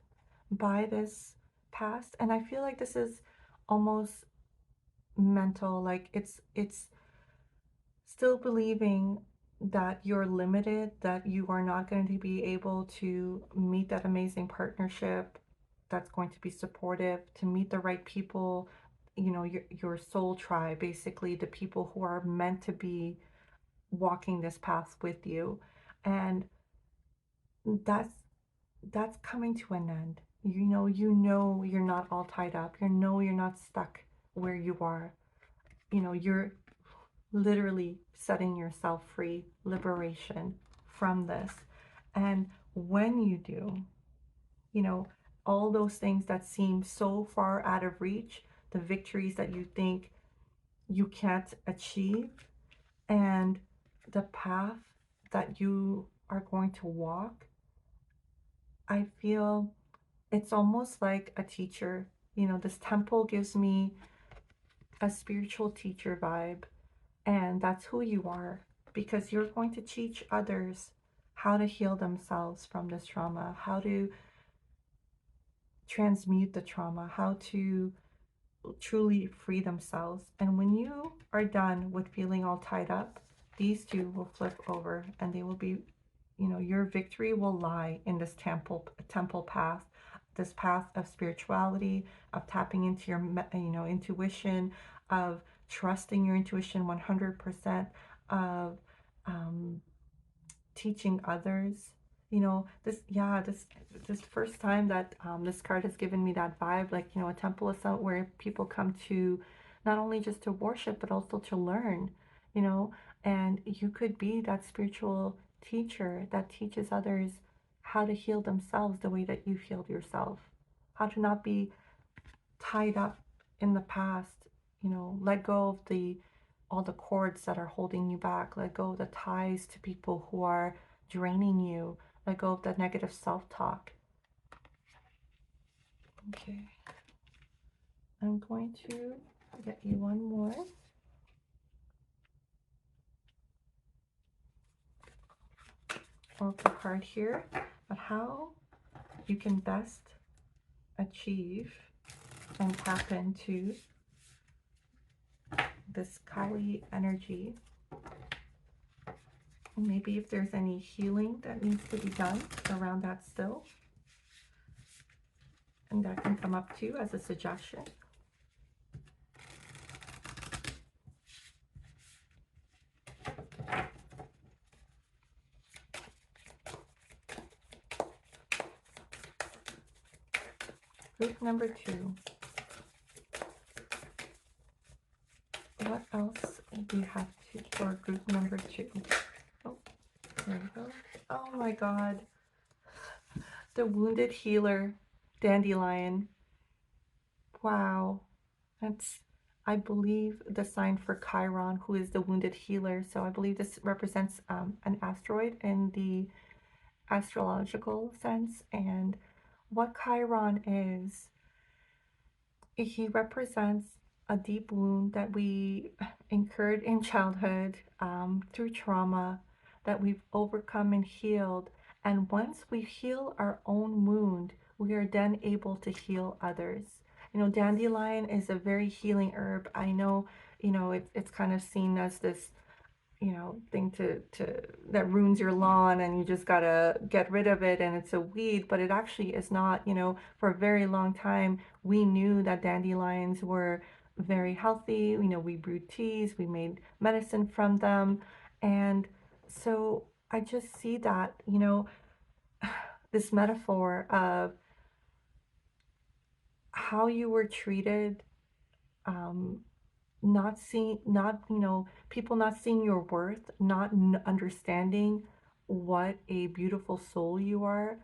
[SPEAKER 1] by this past. And I feel like this is almost mental, like it's still believing that you're limited, that you are not going to be able to meet that amazing partnership that's going to be supportive, to meet the right people, your soul tribe, basically the people who are meant to be walking this path with you. And that's that's coming to an end. You're not all tied up. You're not stuck where you are. You're literally setting yourself free, liberation from this. And when you do, you know, all those things that seem so far out of reach, the victories that you think you can't achieve, and the path that you are going to walk, I feel it's almost like a teacher. This temple gives me a spiritual teacher vibe, and that's who you are, because you're going to teach others how to heal themselves from this trauma, how to transmute the trauma, how to truly free themselves. And when you are done with feeling all tied up, these two will flip over, and they will be, your victory will lie in this temple path, this path of spirituality, of tapping into your intuition, of trusting your intuition 100%, of um, teaching others. This first time that this card has given me that vibe, like, a temple is where people come to not only just to worship, but also to learn, you know, and you could be that spiritual teacher that teaches others how to heal themselves the way that you've healed yourself, how to not be tied up in the past, let go of all the cords that are holding you back, let go of the ties to people who are draining you, let go of the negative self-talk. Okay, I'm going to get you one more. Oracle card here, but how you can best achieve and tap into this Kali energy. Maybe if there's any healing that needs to be done around that still. And that can come up too as a suggestion. Group number 2. What else do you have for group number 2? Oh, there we go. Oh my God. The wounded healer, dandelion. Wow. That's, I believe, the sign for Chiron, who is the wounded healer. So I believe this represents an asteroid in the astrological sense. And what Chiron is, he represents a deep wound that we incurred in childhood through trauma that we've overcome and healed. And once we heal our own wound, we are then able to heal others. Dandelion is a very healing herb. I know, it's kind of seen as this thing to that ruins your lawn and you just gotta get rid of it and it's a weed, but it actually is not. For a very long time we knew that dandelions were very healthy. We brewed teas, we made medicine from them. And so I just see that, this metaphor of how you were treated, um, not people not seeing your worth, not understanding what a beautiful soul you are,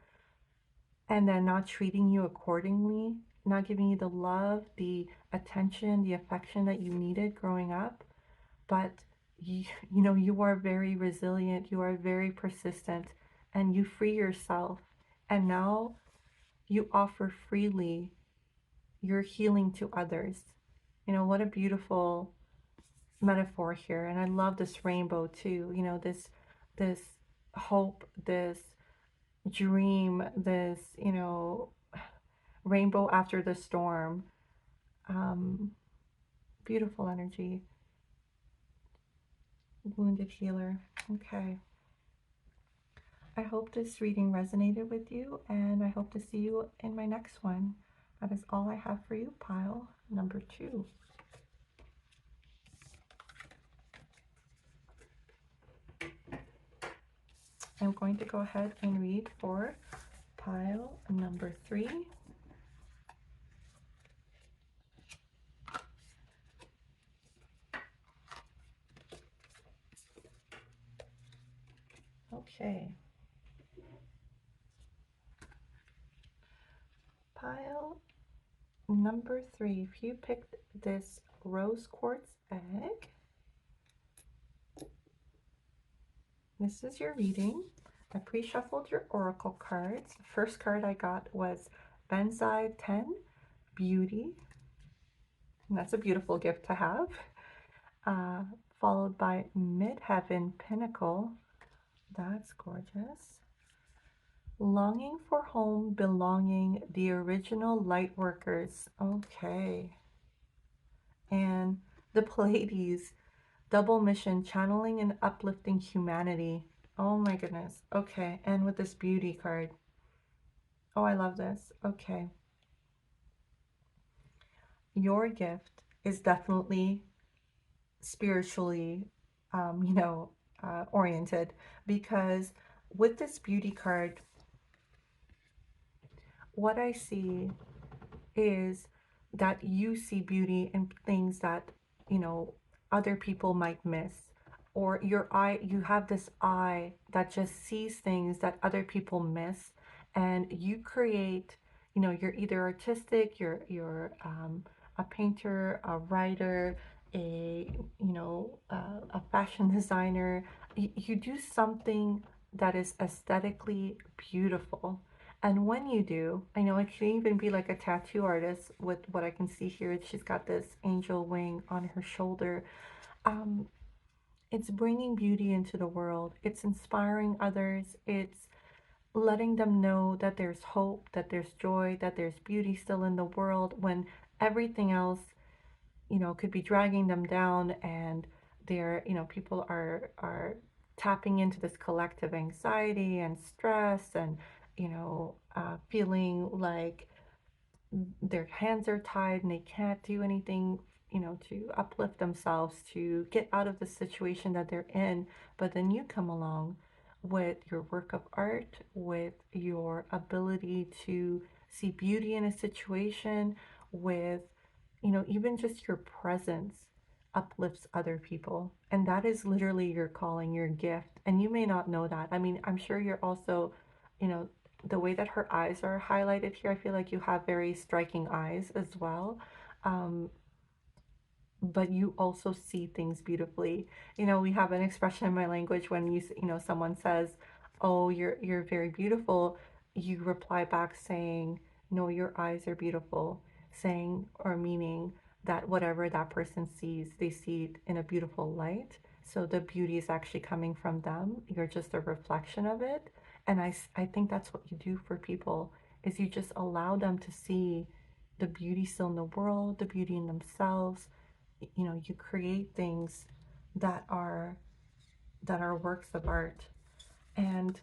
[SPEAKER 1] and then not treating you accordingly, not giving you the love, the attention, the affection that you needed growing up. But you are very resilient, you are very persistent, and you free yourself, and now you offer freely your healing to others. What a beautiful metaphor here. And I love this rainbow too, this hope, this dream, this rainbow after the storm. um Beautiful energy. Wounded healer. Okay, I hope this reading resonated with you, and I hope to see you in my next one. That is all I have for you, pile number 2. I'm going to go ahead and read for pile number 3. Okay. Pile number 3. If you picked this rose quartz egg, this is your reading. I pre-shuffled your oracle cards. The first card I got was Bensai 10, Beauty. And that's a beautiful gift to have. Uh, Followed by Midheaven Pinnacle. That's gorgeous. Longing for Home, Belonging, the original light workers. Okay. And the Pleiades, Double Mission, channeling and uplifting humanity. Oh my goodness. Okay. And with this beauty card. Oh, I love this. Okay. Your gift is definitely spiritually, you know, oriented, because with this beauty card, what I see is that you see beauty in things that, you know, other people might miss. Or your eye, you have this eye that just sees things that other people miss, and you create, you know, you're either artistic, you're a painter, a writer, a fashion designer. You do something that is aesthetically beautiful. And when you do, I know it can even be like a tattoo artist with what I can see here. She's got this angel wing on her shoulder. Um, it's bringing beauty into the world. It's inspiring others. It's letting them know that there's hope, that there's joy, that there's beauty still in the world when everything else, you know, could be dragging them down, and they're, you know, people are tapping into this collective anxiety and stress, and feeling like their hands are tied and they can't do anything, you know, to uplift themselves, to get out of the situation that they're in. But then you come along with your work of art, with your ability to see beauty in a situation, with, you know, even just your presence uplifts other people. And that is literally your calling, your gift. And you may not know that. I mean, I'm sure you're also, you know, the way that her eyes are highlighted here, I feel like you have very striking eyes as well. Um, but you also see things beautifully. You know, we have an expression in my language when you know, someone says, "Oh, you're very beautiful," you reply back saying, "No, your eyes are beautiful," saying or meaning that whatever that person sees, they see it in a beautiful light. So the beauty is actually coming from them. You're just a reflection of it. And I think that's what you do for people, is you just allow them to see the beauty still in the world, the beauty in themselves. You know, you create things that are works of art. And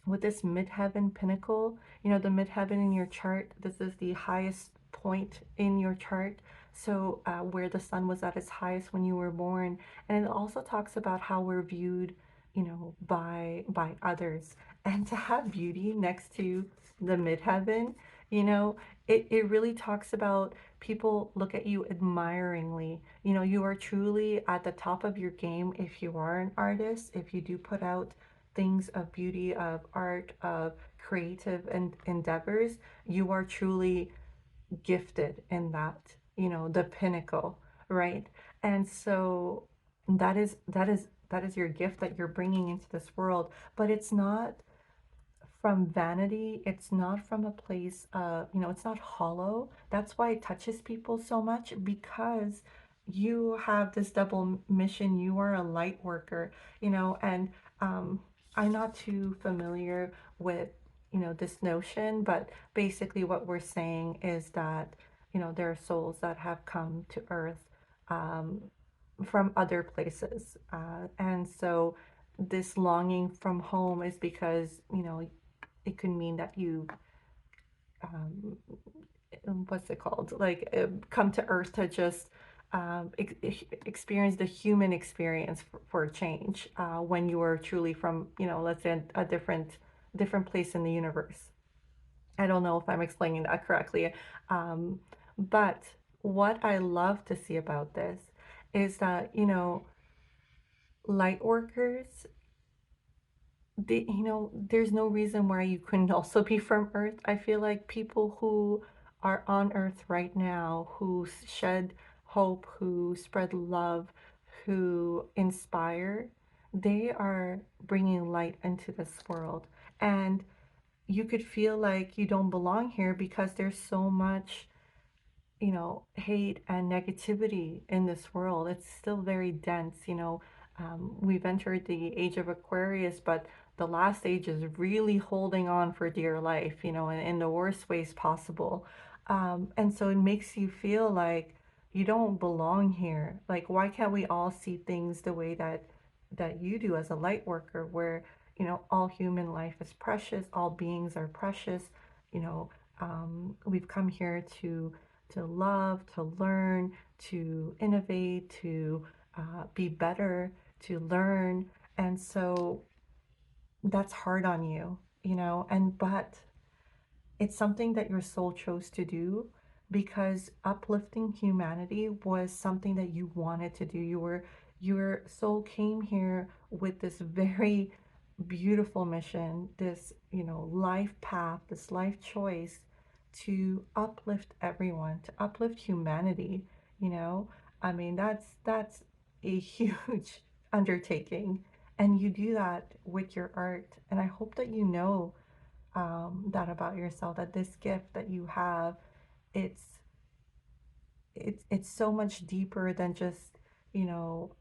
[SPEAKER 1] with this midheaven pinnacle, you know, the midheaven in your chart, this is the highest point in your chart. So where the sun was at its highest when you were born. And it also talks about how we're viewed, you know, by others. And to have beauty next to the midheaven, you know, it really talks about people look at you admiringly. You know, you are truly at the top of your game if you are an artist, if you do put out things of beauty, of art, of creative and endeavors. You are truly gifted in that, you know, the pinnacle, right? And so that is your gift that you're bringing into this world. But it's not from vanity. It's not from a place of, you know, it's not hollow. That's why it touches people so much, because you have this double mission. You are a light worker, you know. And um, I'm not too familiar with, you know, this notion, but basically what we're saying is that, you know, there are souls that have come to earth um, from other places. And so this longing from home is because, you know, it could mean that you um, what's it called, like come to earth to just experience the human experience for a change when you are truly from, you know, let's say a different place in the universe. I don't know if I'm explaining that correctly. Um, but what I love to see about this is that, you know, light workers, you know, there's no reason why you couldn't also be from Earth. I feel like people who are on Earth right now, who shed hope, who spread love, who inspire, they are bringing light into this world. And you could feel like you don't belong here because there's so much, you know, hate and negativity in this world. It's still very dense, you know. We've entered the age of Aquarius, but the last age is really holding on for dear life, you know, in the worst ways possible. And so it makes you feel like you don't belong here. Like, why can't we all see things the way that you do as a light worker, where, you know, all human life is precious, all beings are precious, you know. We've come here to love, to learn, to innovate, to be better, to learn. And so that's hard on you, you know, and but it's something that your soul chose to do because uplifting humanity was something that you wanted to do. Your soul came here with this very beautiful mission, this, you know, life path, this life choice to uplift everyone, to uplift humanity, you know? I mean, that's a huge undertaking. And you do that with your art. And I hope that you know that about yourself, that this gift that you have, it's it's so much deeper than just, you know,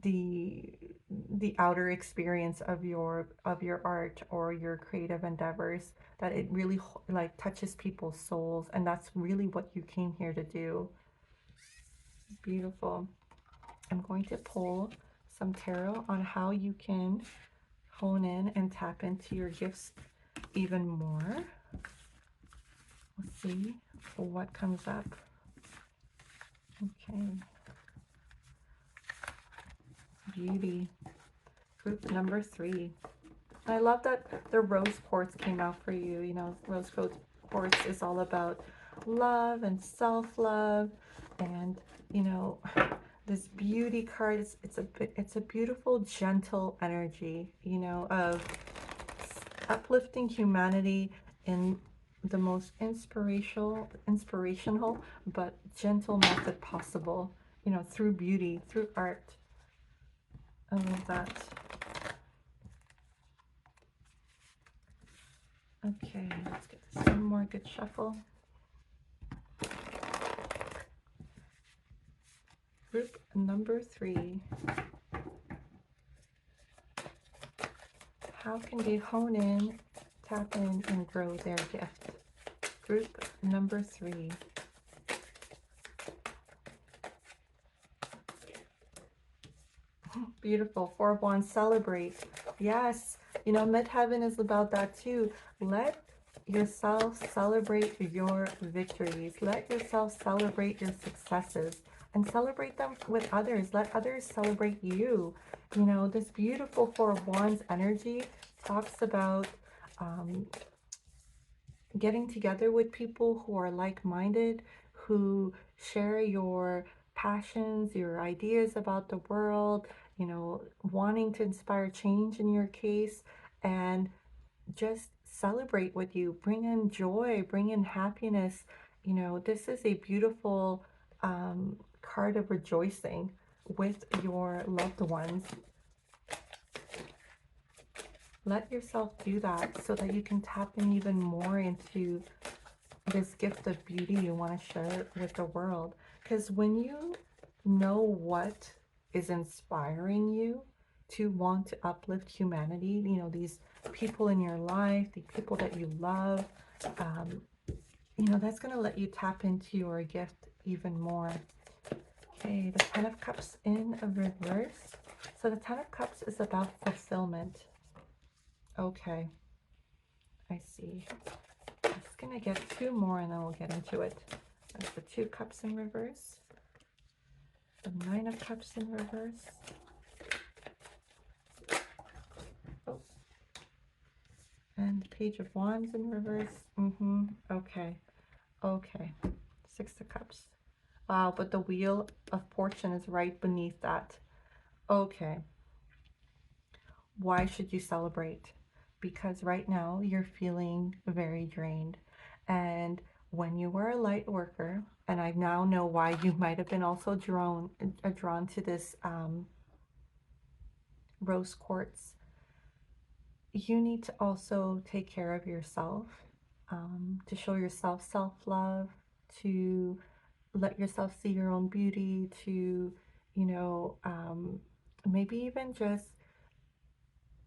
[SPEAKER 1] the the outer experience of your art or your creative endeavors, that it really like touches people's souls, and that's really what you came here to do. Beautiful. I'm going to pull some tarot on how you can hone in and tap into your gifts even more. Let's see what comes up. Okay. Beauty. Group number 3. I love that the rose quartz came out for you. You know, rose quartz is all about love and self-love, and, you know, this beauty card is, it's a beautiful, gentle energy, you know, of uplifting humanity in the most inspirational but gentle method possible, you know, through beauty, through art. I love that. Okay, let's get this one more good shuffle. Group number 3. How can they hone in, tap in, and grow their gift? Group number 3. Beautiful. 4 of Wands, celebrate. Yes, you know, Midheaven is about that too. Let yourself celebrate your victories. Let yourself celebrate your successes and celebrate them with others. Let others celebrate you. You know, this beautiful 4 of Wands energy talks about getting together with people who are like-minded, who share your passions, your ideas about the world, you know, wanting to inspire change in your case, and just celebrate with you, bring in joy, bring in happiness. You know, this is a beautiful card of rejoicing with your loved ones. Let yourself do that so that you can tap in even more into this gift of beauty you want to share with the world. Because when you know what is inspiring you to want to uplift humanity, you know, these people in your life, the people that you love, you know, that's going to let you tap into your gift even more. Okay, the Ten of Cups in a reverse. So the Ten of Cups is about fulfillment. Okay, I see. I'm just going to get 2 more and then we'll get into it. That's the 2 cups in reverse. The Nine of Cups in reverse. Oh, and Page of Wands in reverse. Okay. Okay. Six of Cups. Wow, but the Wheel of Fortune is right beneath that. Okay. Why should you celebrate? Because right now you're feeling very drained. And when you were a light worker, and I now know why you might have been also drawn to this rose quartz, you need to also take care of yourself, to show yourself self-love, to let yourself see your own beauty, to, you know, maybe even just,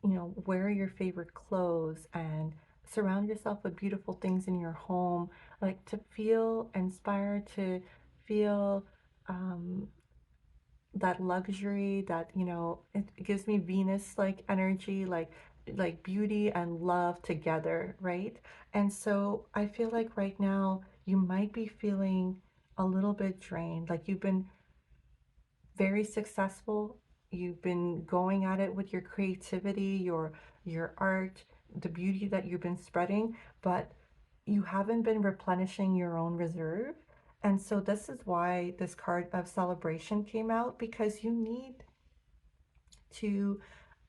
[SPEAKER 1] wear your favorite clothes and surround yourself with beautiful things in your home, like to feel inspired, to feel um, that luxury that, it gives me Venus like energy, like beauty and love together, right? And so I feel like right now you might be feeling a little bit drained, like you've been very successful. You've been going at it with your creativity, your art, the beauty that you've been spreading, but you haven't been replenishing your own reserve. And so this is why this card of celebration came out, because you need to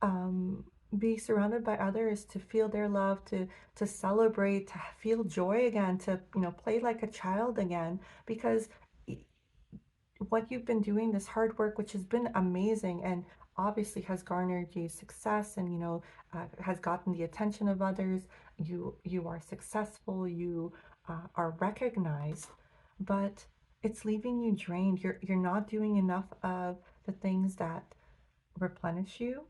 [SPEAKER 1] um, be surrounded by others, to feel their love, to celebrate, to feel joy again, to play like a child again, because what you've been doing, this hard work, which has been amazing and obviously has garnered you success, and has gotten the attention of others. You are successful. You are recognized, but it's leaving you drained. You're not doing enough of the things that replenish you.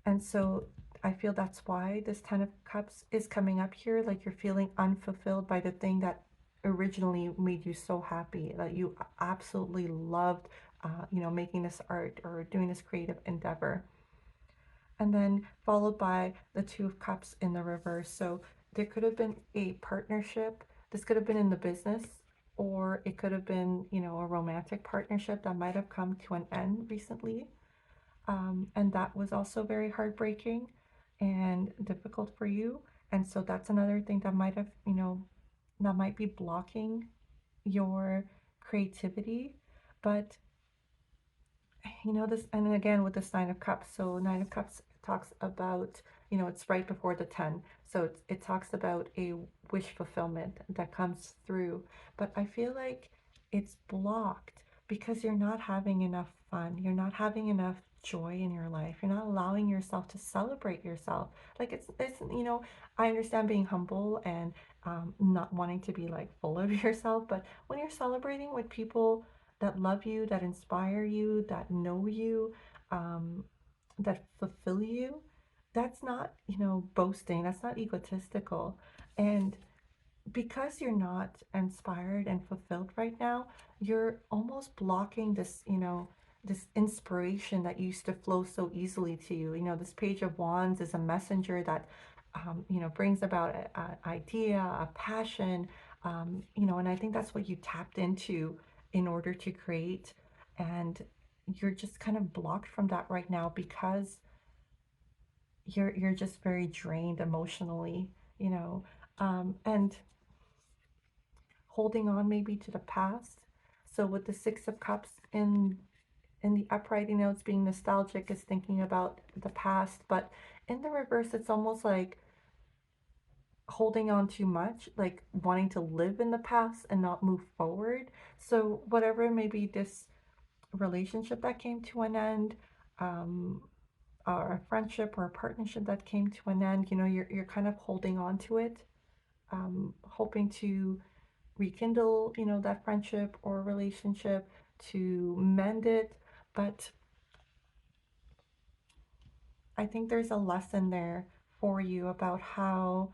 [SPEAKER 1] And so I feel that's why this Ten of Cups is coming up here. Like you're feeling unfulfilled by the thing that originally made you so happy, that you absolutely loved, making this art or doing this creative endeavor. And then followed by the Two of Cups in the reverse. So there could have been a partnership. This could have been in the business, or it could have been, a romantic partnership that might have come to an end recently. And that was also very heartbreaking and difficult for you. And so that's another thing that might have, that might be blocking your creativity. But this, and again with this Nine of Cups. So Nine of Cups talks about, it's right before the 10. So it talks about a wish fulfillment that comes through. But I feel like it's blocked because you're not having enough fun. You're not having enough joy in your life. You're not allowing yourself to celebrate yourself. Like I understand being humble and not wanting to be like full of yourself, but when you're celebrating with people that love you, that inspire you, that know you, um, that fulfill you, that's not, boasting, that's not egotistical. And because you're not inspired and fulfilled right now, you're almost blocking this, this inspiration that used to flow so easily to you. This Page of Wands is a messenger that, brings about an idea, a passion, and I think that's what you tapped into in order to create. And you're just kind of blocked from that right now because you're just very drained emotionally, you know, and holding on maybe to the past. So with the Six of Cups in the upright, it's being nostalgic, is thinking about the past, but in the reverse, it's almost like holding on too much, like wanting to live in the past and not move forward. So whatever maybe this relationship that came to an end, um, or a friendship or a partnership that came to an end, you're kind of holding on to it, hoping to rekindle, that friendship or relationship, to mend it. But I think there's a lesson there for you about how,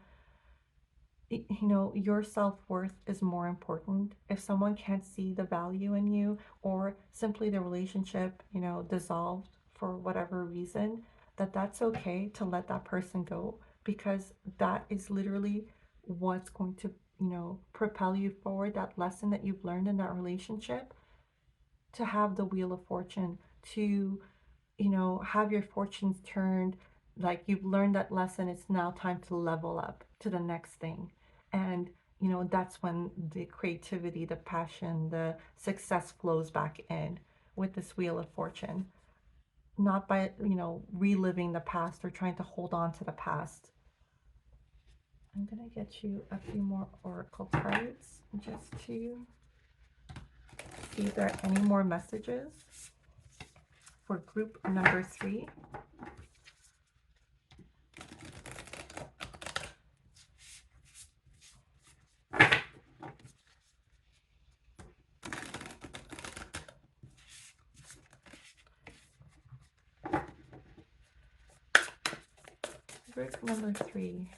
[SPEAKER 1] your self-worth is more important. If someone can't see the value in you, or simply the relationship, dissolved for whatever reason, that's okay to let that person go, because that is literally what's going to, propel you forward. That lesson that you've learned in that relationship, to have the Wheel of Fortune, to, have your fortunes turned, like you've learned that lesson, it's now time to level up to the next thing. And, that's when the creativity, the passion, the success flows back in with this Wheel of Fortune, not by, reliving the past or trying to hold on to the past. I'm going to get you a few more oracle cards just to see if there are any more messages for group number 3. Group number 3.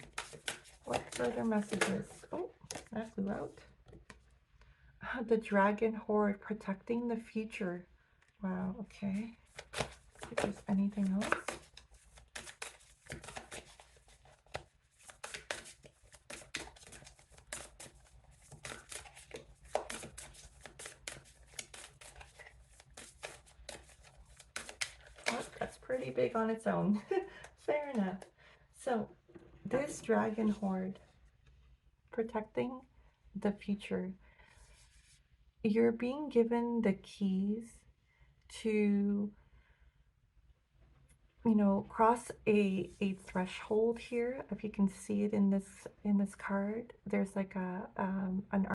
[SPEAKER 1] What further messages? Oh, that flew out. The dragon horde protecting the future. Wow, okay. Let's see if there's anything else. Oh, that's pretty big on its own. Fair enough. So, this dragon horde protecting the future. You're being given the keys to, cross a threshold here. If you can see it in this card, there's like an